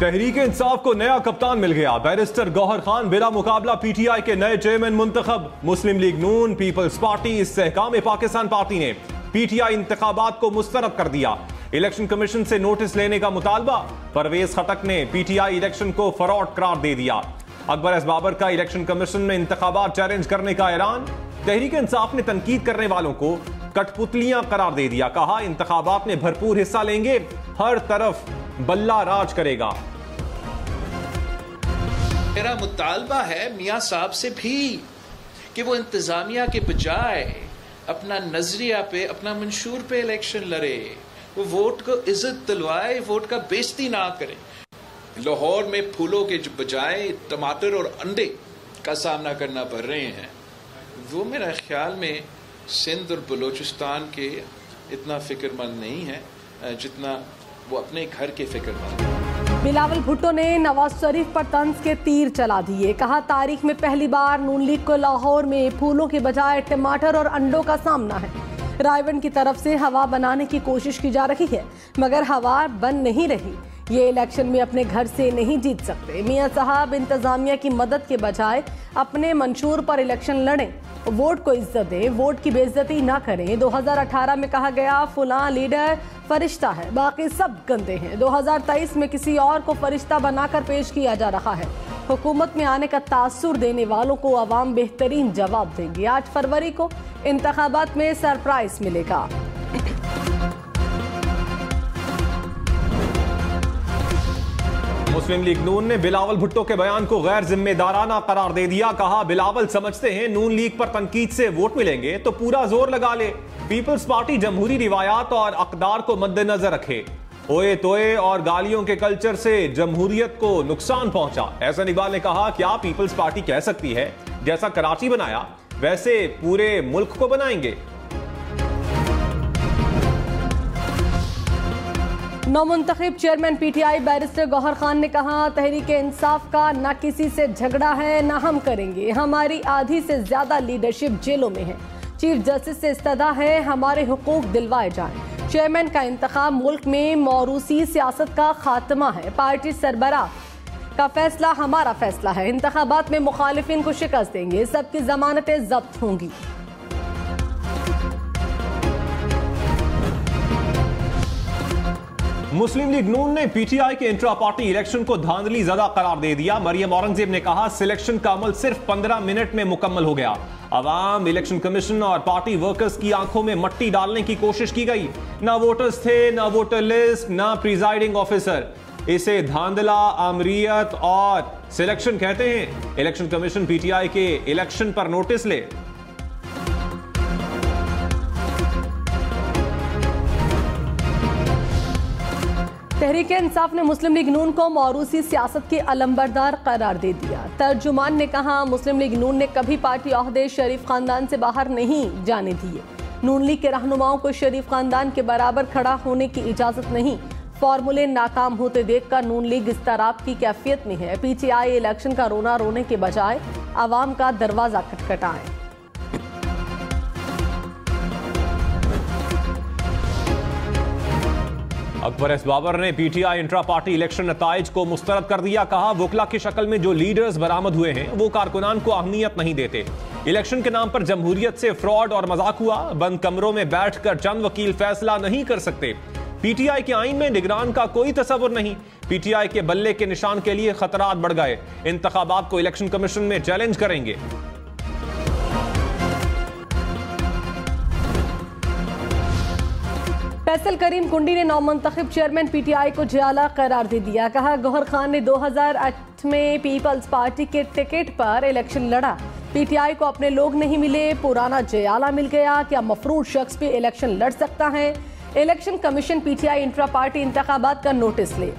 तहरीक इंसाफ को नया कप्तान मिल गया। बैरिस्टर गौहर खान बिला मुकाबला पीटीआई के नए चेयरमैन मुंतखब। मुस्लिम लीग नून, पीपल्स पार्टी, इस्तेहकाम पाकिस्तान पार्टी ने पीटीआई इंतखाबात को मुस्तरद कर दिया। इलेक्शन कमीशन से नोटिस लेने का मुतालबा। परवेज खटक ने पीटीआई इलेक्शन को फ्रॉड करार दे दिया। अकबर एस बाबर का इलेक्शन कमीशन में इंतखाबात चैलेंज करने का ऐलान। तहरीक इंसाफ ने तनकीद करने वालों को कठपुतलियां करार दे दिया। कहा इंतखाबात में भरपूर हिस्सा लेंगे, हर तरफ बल्ला राज करेगा। मेरा मुतालबा है मियां साहब से भी कि वो इंतजामिया के बजाय अपना नजरिया पे, अपना मंशूर पे इलेक्शन लड़े, वो वोट को इज्जत दिलवाए, वोट का बेइज्जती ना करे। लाहौर में फूलों के बजाय टमाटर और अंडे का सामना करना पड़ रहे हैं। वो मेरा ख्याल में सिंध और बलूचिस्तान के इतना फिक्रमंद नहीं है जितना वो अपने घर के फिक्रमंद है। बिलावल भुट्टो ने नवाज शरीफ पर तंज के तीर चला दिए। कहा तारीख में पहली बार नून लीग को लाहौर में फूलों के बजाय टमाटर और अंडों का सामना है। रायवन की तरफ से हवा बनाने की कोशिश की जा रही है, मगर हवा बन नहीं रही। ये इलेक्शन में अपने घर से नहीं जीत सकते। मियां साहब इंतजामिया की मदद के बजाय अपने मंशूर पर इलेक्शन लड़ें, वोट को इज्जत दें, वोट की बेइज्जती ना करें। 2018 में कहा गया फलां लीडर फरिश्ता है, बाकी सब गंदे हैं। 2023 में किसी और को फरिश्ता बनाकर पेश किया जा रहा है। हुकूमत में आने का तासुर देने वालों को अवाम बेहतरीन जवाब देंगे। 8 फरवरी को इंतखाबात में सरप्राइज मिलेगा। मुस्लिम लीग नून ने बिलावल भुट्टो के बयान को गैर जिम्मेदाराना करार दे दिया। कहा बिलावल समझते हैं नून लीग पर तनकीद से वोट मिलेंगे तो पूरा जोर लगा ले। पीपल्स पार्टी जमहूरी रिवायात और अकदार को मद्देनजर रखे। ओए तोए और गालियों के कल्चर से जमहूरियत को नुकसान पहुंचा। एहसन इकबाल ने कहा क्या पीपल्स पार्टी कह सकती है जैसा कराची बनाया वैसे पूरे मुल्क को बनाएंगे। नौमुंतखब चेयरमैन पीटीआई बैरिस्टर गौहर खान ने कहा तहरीक इंसाफ का न किसी से झगड़ा है न हम करेंगे। हमारी आधी से ज्यादा लीडरशिप जेलों में है। चीफ जस्टिस से इस्तदा है हमारे हुकूक दिलवाए जाएं। चेयरमैन का इंतखाब मुल्क में मौरूसी सियासत का खात्मा है। पार्टी सरबराह का फैसला हमारा फैसला है। इंतखाबात में मुखालिफिन को शिकस्त देंगे, सबकी जमानतें जब्त होंगी। मुस्लिम लीग नून ने पीटीआई के इंट्रा पार्टी इलेक्शन को धांधली ज़दा करार दे दिया। मरियम औरंगजेब ने कहा सिलेक्शन का अमल सिर्फ 15 मिनट में मुकम्मल हो गया। अवाम, इलेक्शन कमीशन और पार्टी वर्कर्स की आंखों में मट्टी डालने की कोशिश की गई। ना वोटर्स थे, ना वोटर लिस्ट, ना प्रिजाइडिंग ऑफिसर। इसे धांधला, आमरीयत और सिलेक्शन कहते हैं। इलेक्शन कमीशन पीटीआई के इलेक्शन पर नोटिस ले। तहरीक इंसाफ ने मुस्लिम लीग नून को मौरूसी सियासत के अलंबरदार करार दे दिया। तर्जुमान ने कहा मुस्लिम लीग नून ने कभी पार्टी ओहदे शरीफ खानदान से बाहर नहीं जाने दिए। नून लीग के रहनुमाओं को शरीफ खानदान के बराबर खड़ा होने की इजाजत नहीं। फॉर्मूले नाकाम होते देखकर नून लीग इस्तराब की कैफियत में है। पीटीआई इलेक्शन का रोना रोने के बजाय आवाम का दरवाजा खटखटाए। अकबर एस बाबर ने पीटीआई इंट्रा पार्टी इलेक्शन नताइज को मुस्तरद कर दिया। कहा वकला की शक्ल में जो लीडर्स बरामद हुए हैं वो कारकुनान को अहमियत नहीं देते। इलेक्शन के नाम पर जमहूरियत से फ्रॉड और मजाक हुआ। बंद कमरों में बैठकर चंद वकील फैसला नहीं कर सकते। पीटीआई के आईन में निगरान का कोई तस्वुर नहीं। पीटीआई के बल्ले के निशान के लिए खतरात बढ़ गए। इंतखाबात को इलेक्शन कमीशन में चैलेंज करेंगे। फैसल करीम कुंडी ने नौमुंतखब चेयरमैन पीटीआई को जियाला करार दे दिया। कहा गौहर खान ने 2008 में पीपल्स पार्टी के टिकट पर इलेक्शन लड़ा। पीटीआई को अपने लोग नहीं मिले, पुराना जियाला मिल गया। क्या मफरूज शख्स भी इलेक्शन लड़ सकता है? Election commission PTI intra party इंतखाबात का नोटिस ले।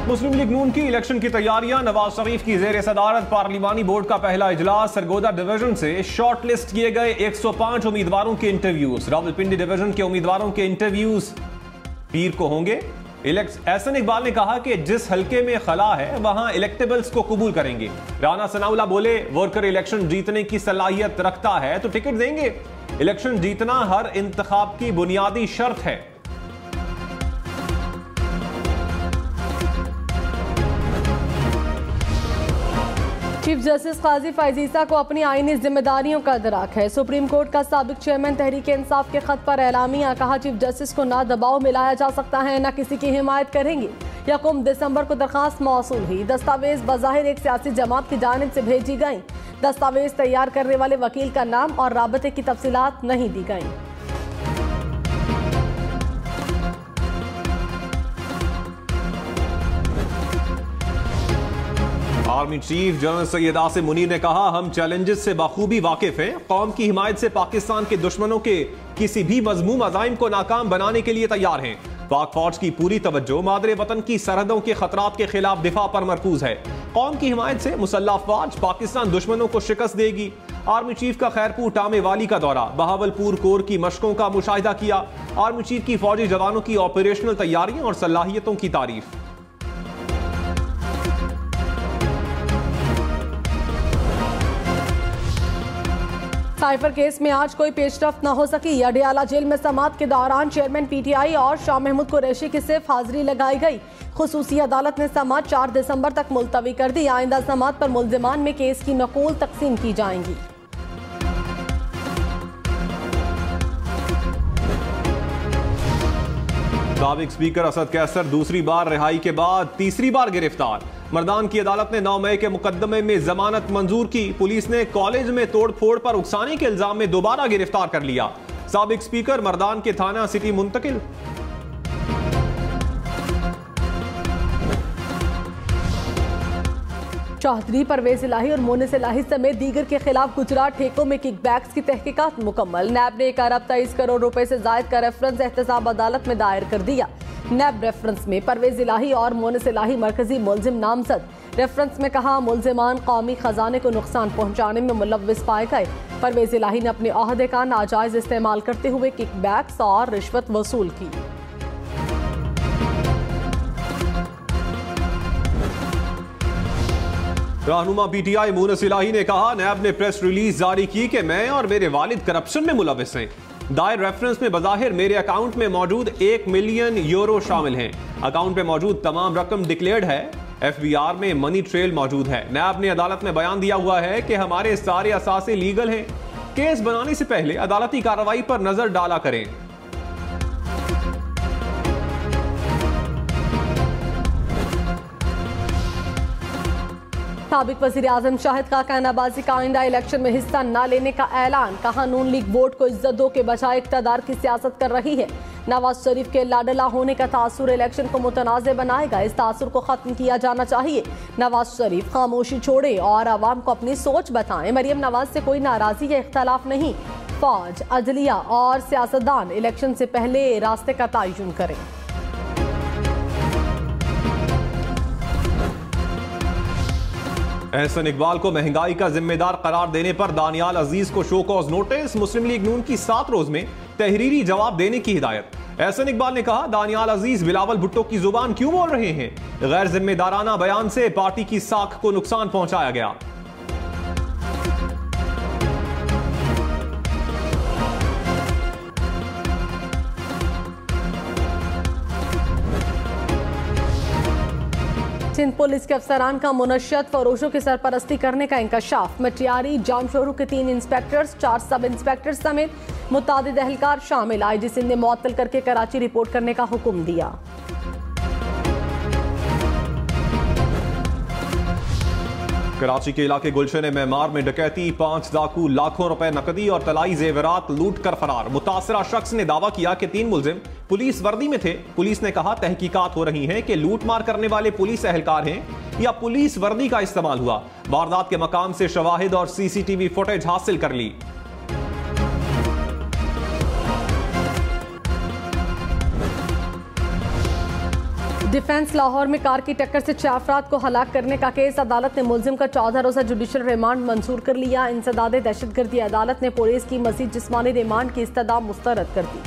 मुस्लिम लीग नून की इलेक्शन की तैयारियां। नवाज शरीफ की जेर सदारत पार्लिमानी बोर्ड का पहला इजलास। सरगोदा डिवीजन से शॉर्ट लिस्ट किए गए 105 उम्मीदवारों के इंटरव्यूज। रावलपिंडी डिवीजन के उम्मीदवारों के इंटरव्यूज पीर को होंगे। एहसन इकबाल ने कहा कि जिस हलके में खला है वहां इलेक्टेबल्स को कबूल करेंगे। राना सनाउल्लाह बोले वर्कर इलेक्शन जीतने की सलाहियत रखता है तो टिकट देंगे। इलेक्शन जीतना हर इंतखाब की बुनियादी शर्त है। चीफ जस्टिस काजी फैजीसा को अपनी आईनी जिम्मेदारियों का अदराक है। सुप्रीम कोर्ट का साबिक चेयरमैन तहरीक इंसाफ के खत पर एलामिया, कहा चीफ जस्टिस को ना दबाव में लाया जा सकता है न किसी की हिमायत करेंगे। 1 दिसंबर को दरखास्त मौसूल हुई। दस्तावेज बज़ाहिर एक सियासी जमात की जानिब से भेजी गई। दस्तावेज तैयार करने वाले वकील का नाम और राबते की तफसीलात नहीं दी गई। Army chief general Syed Asim Munir ने कहा, हम चैलेंजेस से बाखूबी वाकिफ हैं। कौम की हिमायत से पाकिस्तान के दुश्मनों के किसी भी मजमूम अज़ाइम को नाकाम बनाने के लिए तैयार हैं। पाक फौज की पूरी तवज्जो मादरे वतन की सरहदों के खतरात के खिलाफ दिफा पर मरकूज है। कौम की हिमायत से मुसल्लह अफवाज पाकिस्तान दुश्मनों को शिकस्त देगी। आर्मी चीफ का खैरपुर टामे वाली का दौरा, बहावलपुर कोर की मशकों का मुशाहिदा किया। आर्मी चीफ की फौजी जवानों की ऑपरेशनल तैयारियों और सलाहियतों की तारीफ। साइफर केस में आज कोई पेशरफ्त न हो सकी। अडियाला जेल में समाअत के दौरान चेयरमैन पीटीआई और शाह महमूद कुरैशी की सिर्फ हाजिरी लगाई गई। खुसूसी अदालत ने समाअत 4 दिसंबर तक मुलतवी कर दी। आइंदा समाअत पर मुल्जिमान में केस की नकूल तकसीम की जाएंगी। साबिक स्पीकर असद कैसर दूसरी बार रिहाई के बाद तीसरी बार गिरफ्तार। मर्दान की अदालत ने 9 मई के मुकदमे में जमानत मंजूर की। पुलिस ने कॉलेज में तोड़फोड़ पर उकसाने के इल्जाम में दोबारा गिरफ्तार कर लिया। साबिक स्पीकर मर्दान के थाना सिटी मुंतकिल। चौधरी परवेज इलाही और मोनिस इलाही समेत दीगर के खिलाफ गुजरात ठेकों में किकबैक्स की तहकीकात मुकम्मल। नैब ने 1 अरब 23 करोड़ रुपए से जायद का रेफरेंस एहतसाब अदालत में दायर कर दिया। नैब रेफरेंस में परवेज इलाही और मोनिस इलाही मरकजी मुलजिम नामजद। रेफरेंस में कहा, मुलजिमान कौमी खजाने को नुकसान पहुंचाने में मुलव्विस पाए गए। परवेज इलाही ने अपने ओहदे का नाजायज इस्तेमाल करते हुए किकबैक्स और रिश्वत वसूल की। रहनुमा पीटीआई मोनिस इलाही ने कहा, नैब ने प्रेस रिलीज जारी की कि मैं और मेरे वालिद करप्शन में मुलव्विस हैं। दायर रेफरेंस में बज़ाहिर मेरे अकाउंट में मौजूद 1 मिलियन यूरो शामिल हैं। अकाउंट में मौजूद तमाम रकम डिक्लेयर्ड है। एफबीआर में मनी ट्रेल मौजूद है। नैब ने अदालत में बयान दिया हुआ है कि हमारे सारे असासे लीगल हैं। केस बनाने से पहले अदालती कार्रवाई पर नजर डाला करें। साबिक वज़ीर आज़म शाहिद खाकान अब्बासी का आइंदा इलेक्शन में हिस्सा न लेने का ऐलान। कहा, नून लीग वोट को इज्जत दो के बजाय इक़्तिदार की सियासत कर रही है। नवाज शरीफ के लाडला होने का तासुर इलेक्शन को मुतनाज़ बनाएगा। इस तासुर को खत्म किया जाना चाहिए। नवाज शरीफ खामोशी छोड़े और आवाम को अपनी सोच बताएं। मरियम नवाज से कोई नाराजगी या इख्तलाफ नहीं। फौज, अदलिया और सियासतदान इलेक्शन से पहले रास्ते का तयन करें। एहसन इकबाल को महंगाई का जिम्मेदार करार देने पर दानियाल अजीज को शो कॉज नोटिस। मुस्लिम लीग नून की 7 रोज में तहरीरी जवाब देने की हिदायत। एहसन इकबाल ने कहा, दानियाल अजीज बिलावल भुट्टो की जुबान क्यों बोल रहे हैं? गैर जिम्मेदाराना बयान से पार्टी की साख को नुकसान पहुंचाया गया। सिंध पुलिस के अफसरान का मुनश्शत फरोशों की सरपरस्ती करने का इंकशाफ। मटियारी जामशोरू के 3 इंस्पेक्टर्स, 4 सब इंस्पेक्टर समेत मुतादिद एहलकार शामिल। आईजी सिंध ने मुअत्तल करके कराची रिपोर्ट करने का हुक्म दिया। कराची के इलाके गुलशन मेमार में डकैती, 5 डाकू लाखों रुपए नकदी और तलाई जेवरात लूट कर फरार। मुतासरा शख्स ने दावा किया कि 3 मुलजिम पुलिस वर्दी में थे। पुलिस ने कहा, तहकीकात हो रही हैं कि लूट मार करने वाले पुलिस एहलकार हैं या पुलिस वर्दी का इस्तेमाल हुआ। वारदात के मकाम से शवाहिद और सीसीटीवी फुटेज हासिल कर ली। डिफेंस लाहौर में कार की टक्कर से 4 अफराद को हलाक करने का केस। अदालत ने मुलजिम का 14 रोजा जुडिशल रिमांड मंजूर कर लिया। इंसदाद दहशतगर्दी अदालत ने पुलिस की मजीद जिस्मानी रिमांड की इस्तदा मुस्तरद कर दी।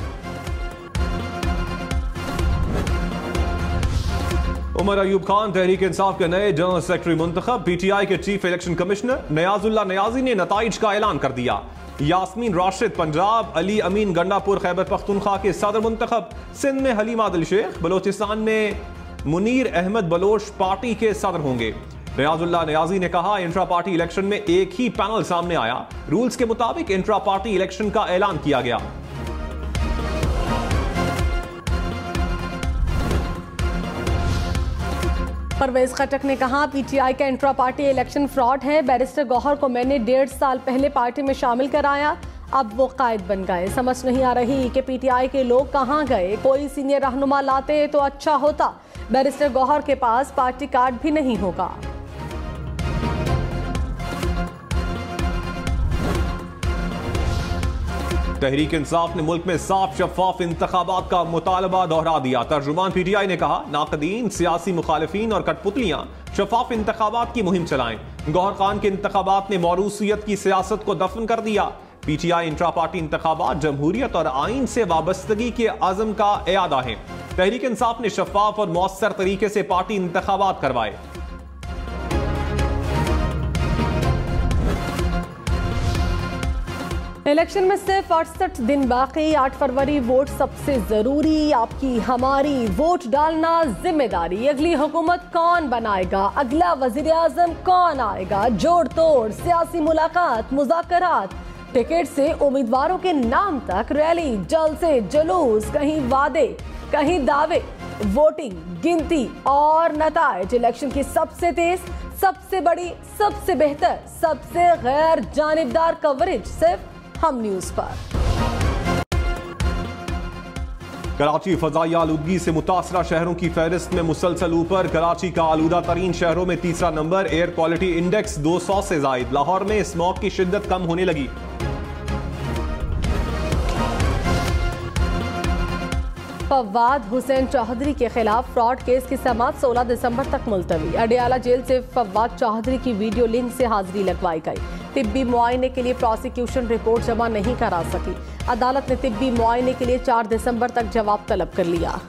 उमर अयूब खान तहरीक इंसाफ के नए जनरल सेक्रेटरी मुंतखब। पीटीआई के चीफ इलेक्शन कमिश्नर नियाजुल्लाह नियाजी ने नताइज का ऐलान कर दिया। यास्मीन राशिद पंजाब, अली अमीन गंडापुर खैबर पख्तूनख्वा के सदर मुंतखब, सिंध में हलीम आदिल शेख, बलोचिस्तान में मुनीर अहमद बलोच पार्टी के सदर होंगे। रियाजुल्लाह नियाजी ने कहा, इंट्रा पार्टी इलेक्शन में एक ही पैनल सामने आया, रूल्स के मुताबिक इंट्रा पार्टी इलेक्शन का ऐलान किया गया। परवेज खटक ने कहा, पीटीआई का इंट्रा पार्टी इलेक्शन फ्रॉड है। बैरिस्टर गौहर को मैंने 1.5 साल पहले पार्टी में शामिल कराया, अब वो कायद बन गए। समझ नहीं आ रही कि पीटीआई के लोग कहां गए। कोई सीनियर रहनुमा लाते तो अच्छा होता। बैरिस्टर गौहर के पास पार्टी कार्ड भी नहीं होगा। तहरीक इंसाफ ने मुल्क में साफ शफाफ इंतखाबात का मुतालबा दोहरा दिया। तर्जुमान पीटीआई ने कहा, नाकदीन, सियासी मुखालिफिन और कठपुतलियां शफाफ इंतखाबात की मुहिम चलाएं। गौहर खान के इंतखाबात ने मौरूसियत की सियासत को दफन कर दिया। पीटीआई इंट्रा पार्टी इंतखाबात जमहूरियत और आइन से वाबस्तगी के आज़म का इयादा है। तहरीक इंसाफ ने शफाफ और मौसर तरीके से पार्टी इंतखाबात करवाए। इलेक्शन में सिर्फ 68 दिन बाकी। 8 फरवरी वोट सबसे जरूरी। आपकी हमारी वोट डालना जिम्मेदारी। अगली हुकूमत कौन बनाएगा, अगला वजीर आजम कौन आएगा, जोड़ तोड़, सियासी मुलाकात, मुज़ाकरात, टिकट से उम्मीदवारों के नाम तक, रैली, जलसे, जुलूस, कहीं वादे, कहीं दावे, वोटिंग, गिनती और नताइज। इलेक्शन की सबसे तेज, सबसे बड़ी, सबसे बेहतर, सबसे गैर जानिबदार कवरेज सिर्फ हम न्यूज़ पर। कराची फजाई आलूदगी से मुतासरा शहरों की फहरिस्त में मुसलसल ऊपर। कराची का आलूदा तरीन शहरों में तीसरा नंबर। एयर क्वालिटी इंडेक्स 200 से जायद। लाहौर में स्मॉग की शिद्दत कम होने लगी। फवाद हुसैन चौधरी के खिलाफ फ्रॉड केस की समाअत 16 दिसंबर तक मुलतवी। अडियाला जेल से फवाद चौधरी की वीडियो लिंक से हाजिरी लगवाई गई। तिब्बी मुआयने के लिए प्रोसिक्यूशन रिपोर्ट जमा नहीं करा सकी। अदालत ने तिब्बी मुआयने के लिए 4 दिसंबर तक जवाब तलब कर लिया।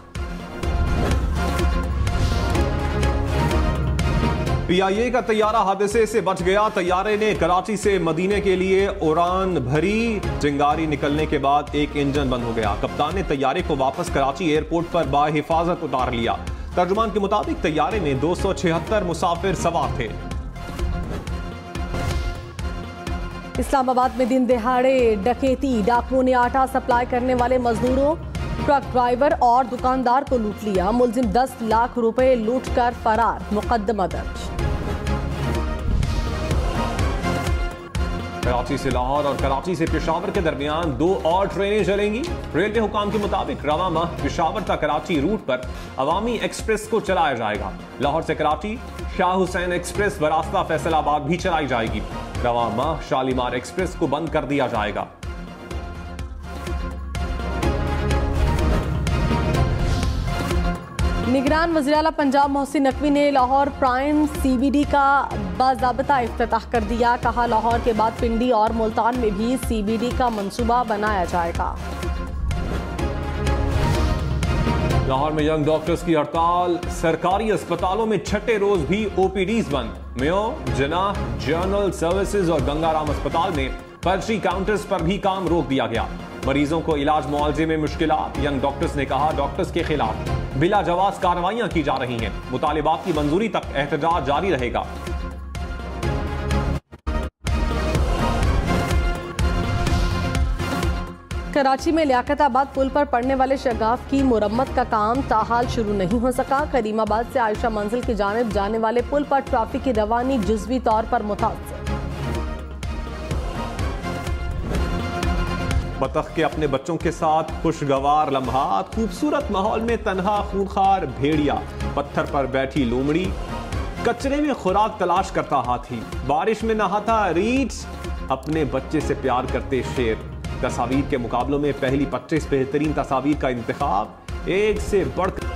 पीआईए का तैयारा हादसे से बच गया। तैयारे ने कराची से मदीने के लिए उड़ान भरी। चिंगारी निकलने के बाद एक इंजन बंद हो गया। कप्तान ने तैयारे को वापस कराची एयरपोर्ट पर बाहिफाजत उतार लिया। तर्जुमान के मुताबिक तैयारे में 276 मुसाफिर सवार थे। इस्लामाबाद में दिन दिहाड़े डकैती। डाकुओं ने आटा सप्लाई करने वाले मजदूरों, ट्रक ड्राइवर और दुकानदार को लूट लिया। मुलजिम 10 लाख रुपए लूट कर फरार। मुकदमा दर्ज। कराची से लाहौर और कराची से पेशावर के दरमियान 2 और ट्रेनें चलेंगी। रेलवे हुकाम के मुताबिक रवा माह पेशावर तक कराची रूट पर अवामी एक्सप्रेस को चलाया जाएगा। लाहौर से कराची शाह हुसैन एक्सप्रेस बरास्ता फैसलाबाद भी चलाई जाएगी। रवा माह शालीमार एक्सप्रेस को बंद कर दिया जाएगा। निगरान वज़ीर-ए-आला पंजाब मोहसिन नकवी ने लाहौर प्राइम CBD का बाज़ाब्ता इफ्तिताह कर दिया। कहा, लाहौर के बाद पिंडी और मुल्तान में भी CBD का मंसूबा बनाया जाएगा। लाहौर में यंग डॉक्टर्स की हड़ताल। सरकारी अस्पतालों में छठे रोज भी OPDs बंद। मेयो, जनाह, जनरल सर्विसेज और गंगाराम अस्पताल में पर्ची काउंटर्स पर भी काम रोक दिया गया। मरीजों को इलाज मुआवजे में मुश्किलात। यंग डॉक्टर्स ने कहा, डॉक्टर्स के खिलाफ बिला जवाज कार्रवाइयां की जा रही हैं। मुतालिबात की मंजूरी तक एहतजाज जारी रहेगा। कराची में लियाकताबाद पुल पर पड़ने वाले शगाफ की मुरम्मत का काम ताहाल शुरू नहीं हो सका। करीमाबाद से आयशा मंजिल की जानिब जाने वाले पुल पर ट्रैफिक की रवानी जुज़वी तौर पर मुतासर। बतख के अपने बच्चों के साथ खुशगवार लम्हात। खूबसूरत माहौल में तन्हा खूंखार भेड़िया। पत्थर पर बैठी लोमड़ी। कचरे में खुराक तलाश करता हाथी। बारिश में नहाता रीछ। अपने बच्चे से प्यार करते शेर। तस्वीर के मुकाबलों में पहली 25 बेहतरीन तस्वीर का इंतखाब। एक से बढ़कर